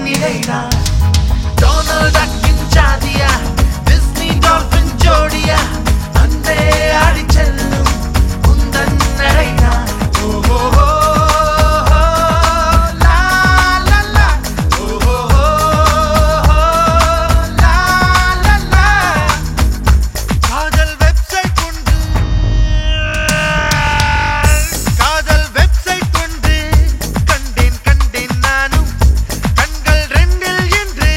நிலைனா Donald tuck in ஜாதியா Disney dolphin ஜோடியா அன்பே ஆடி செல்லும் உந்தன் நடைனா ஓஹோ லா லா லா ஓஹோ லா லா லா காதல் வெப்சைட் உண்டு காதல் வெப்சைட் உண்டு கண்டேன் கண்டேன் நானும் கண்கள் ரெண்டில் என்று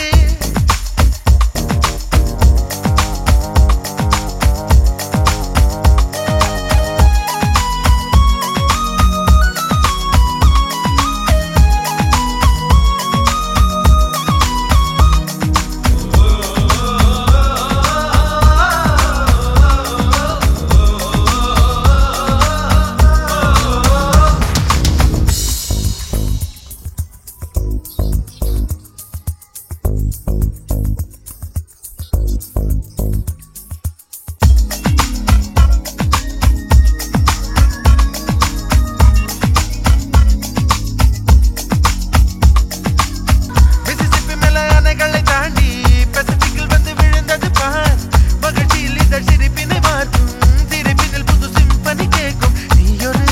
மிசிசிப்பி மேல அணைகளை தாண்டி பசிபிக்கில் வந்து விழுந்தது பார் மகிழ்ச்சியில் இதழ் சிரிப்பினை மாற்றும் சிரிப்பினில் புது சிம்பனி கேட்கும் நீ ஒரு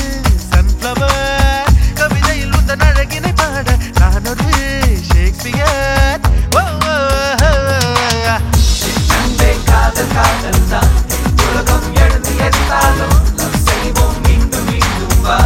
சன்ஃப்ளவர் கவிதையில் உந்தன் அழகினை பாட நான் ஒரு ஷேக்ஸ்பியர் ஓ அன்பே காதல் காதல் தான் உலகம் எழுந்து எத்தாலும் லவ் செய்வோம் மீண்டும் மீண்டும் வா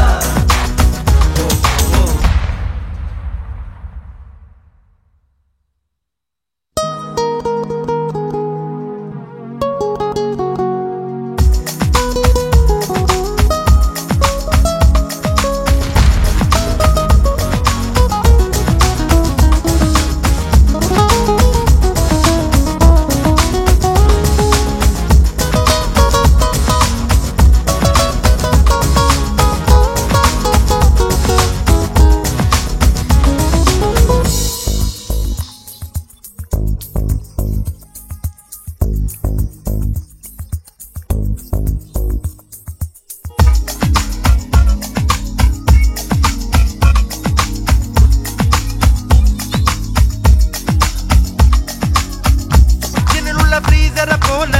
ஃப்ரீசரை போல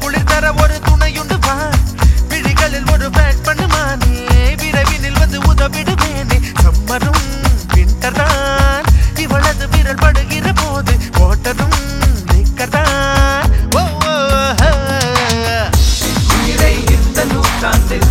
குளிர் தர ஒரு துணையுண்டு வா விழிகளில் ஒரு பேக் பண்ணுமானே விரைவினில் வந்து உதவிடுவேனே சம்மரும் விண்டர் தான் இவளது விரல் படுகிற போது ஓட்டரும் நிக்கதான் ஓ உயிரை இந்த நூற்றாண்டில்